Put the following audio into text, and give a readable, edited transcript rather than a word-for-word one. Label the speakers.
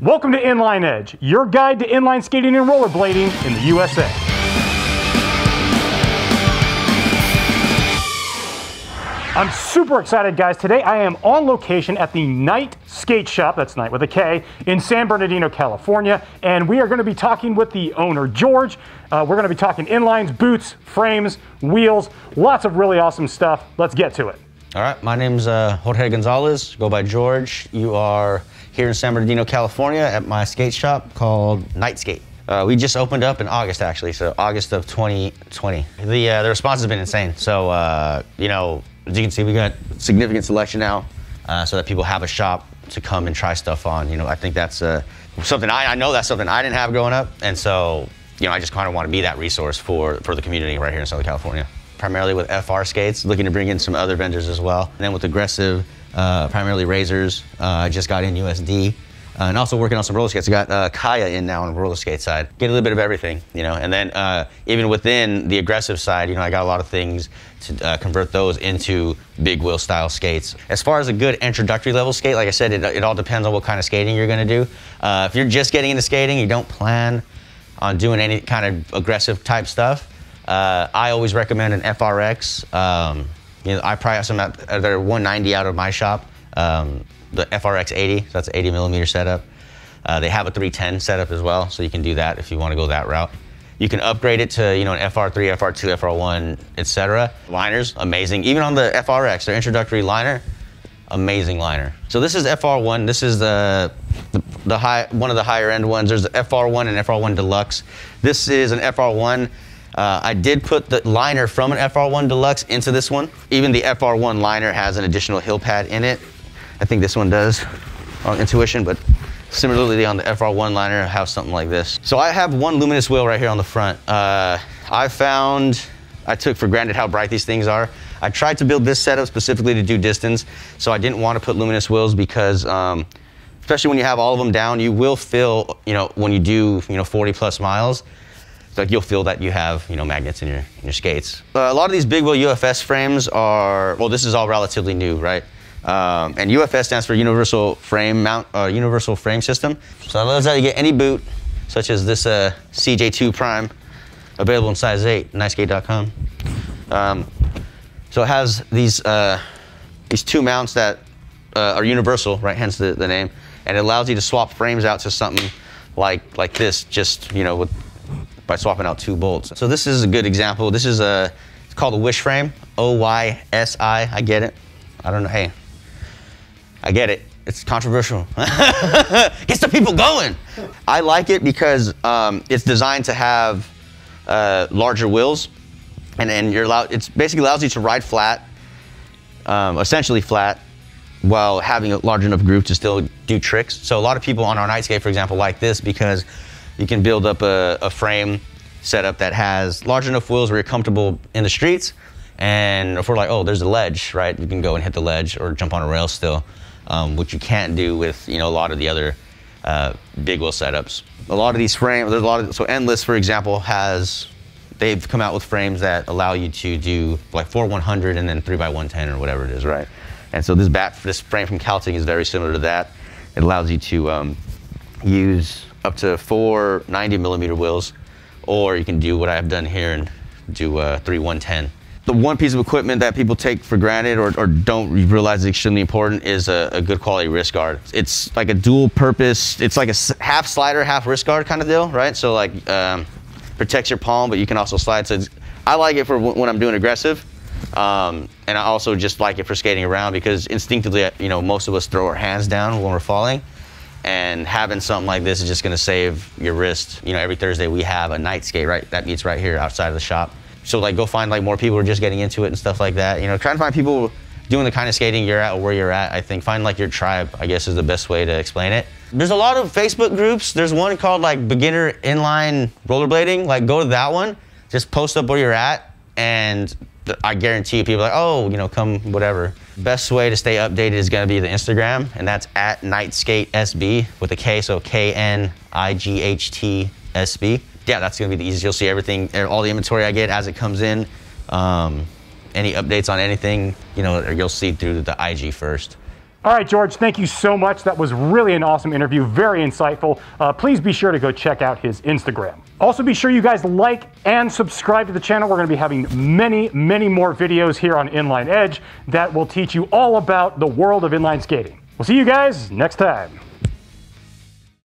Speaker 1: Welcome to Inline Edge, your guide to inline skating and rollerblading in the USA. I'm super excited, guys. Today I am on location at the Night Skate Shop, that's Night with a K, in San Bernadino, California, and we are going to be talking with the owner, George. We're going to be talking inlines, boots, frames, wheels, lots of really awesome stuff. Let's get to it.
Speaker 2: All right, my name's Jorge Gonzales, go by George. You are here in San Bernadino, California at my skate shop called Night Skate. We just opened up in August, actually, so August of 2020. The response has been insane. So, you know, as you can see, we got significant selection now so that people have a shop to come and try stuff on. You know, I think that's something I know that's something I didn't have growing up. And so, you know, I just kind of want to be that resource for the community right here in Southern California. Primarily with FR skates, looking to bring in some other vendors as well. And then with aggressive, primarily razors, I just got in USD. And also working on some roller skates. I got Kaya in now on the roller skate side. Get a little bit of everything, you know. And then even within the aggressive side, you know, I got a lot of things to convert those into big wheel style skates. As far as a good introductory level skate, like I said, it all depends on what kind of skating you're gonna do. If you're just getting into skating, you don't plan on doing any kind of aggressive type stuff, I always recommend an FRX. You know, I probably have some they're 190 out of my shop. The FRX 80, so that's an 80 millimeter setup. They have a 310 setup as well, so you can do that if you want to go that route. You can upgrade it to, you know, an FR3, FR2, FR1, etc. Liners, amazing. Even on the FRX, their introductory liner, amazing liner. So this is FR1. This is one of the higher end ones. There's the FR1 and FR1 Deluxe. This is an FR1. I did put the liner from an FR1 Deluxe into this one. Even the FR1 liner has an additional heel pad in it. I think this one does on Intuition, but similarly on the FR1 liner, I have something like this. So I have one luminous wheel right here on the front. I took for granted how bright these things are. I tried to build this setup specifically to do distance, so I didn't want to put luminous wheels because, especially when you have all of them down, you will feel, you know, when you do, you know, 40 plus miles, like you'll feel that you have, you know, magnets in your skates. A lot of these big wheel UFS frames are, well, this is all relatively new, right? And UFS stands for Universal Frame Mount, Universal Frame System. So that allows you to get any boot, such as this CJ2 Prime, available in size 8, nightskate.com. So it has these two mounts that are universal, right? Hence the name, and it allows you to swap frames out to something like this, just, you know, by swapping out 2 bolts. So this is a good example. This is it's called a Wish frame, O-Y-S-I. I get it. I don't know. Hey. I get it. It's controversial. Gets the people going. I like it because it's designed to have larger wheels, and you're allowed. It basically allows you to ride flat, essentially flat, while having a large enough groove to still do tricks. So a lot of people on our night skate, for example, like this because you can build up a frame setup that has large enough wheels where you're comfortable in the streets. And if we're like, oh, there's a ledge, right? You can go and hit the ledge or jump on a rail still, which you can't do with, you know, a lot of the other big wheel setups. A lot of these frames, there's a lot of, so Endless, for example, they've come out with frames that allow you to do like 4-100 and then 3x110 or whatever it is, right? And so this frame from Calting is very similar to that. It allows you to use up to 4 90 millimeter wheels, or you can do what I've done here and do 3-110. The one piece of equipment that people take for granted or don't realize is extremely important is a good quality wrist guard. It's like a dual purpose, it's like a half slider, half wrist guard kind of deal, right? So like protects your palm, but you can also slide. So I like it for when I'm doing aggressive. And I also just like it for skating around because instinctively, you know, most of us throw our hands down when we're falling. And having something like this is just gonna save your wrist. You know, every Thursday we have a night skate, right? That meets right here outside of the shop. So like go find like more people who are just getting into it and stuff like that. You know, trying to find people doing the kind of skating you're at or where you're at. I think find like your tribe, I guess, is the best way to explain it. There's a lot of Facebook groups. There's one called like Beginner Inline Rollerblading. Like go to that one, just post up where you're at, and I guarantee you people are like, oh, you know, come whatever. Best way to stay updated is gonna be the Instagram, and that's at NightSkateSB with a K, so KNIGHTSB. Yeah, that's gonna be the easiest. You'll see everything, all the inventory I get as it comes in. Any updates on anything, you know, you'll see through the IG first.
Speaker 1: All right, George, thank you so much. That was really an awesome interview, very insightful. Please be sure to go check out his Instagram. Also, be sure you guys like and subscribe to the channel. We're going to be having many, many more videos here on Inline Edge that will teach you all about the world of inline skating. We'll see you guys next time.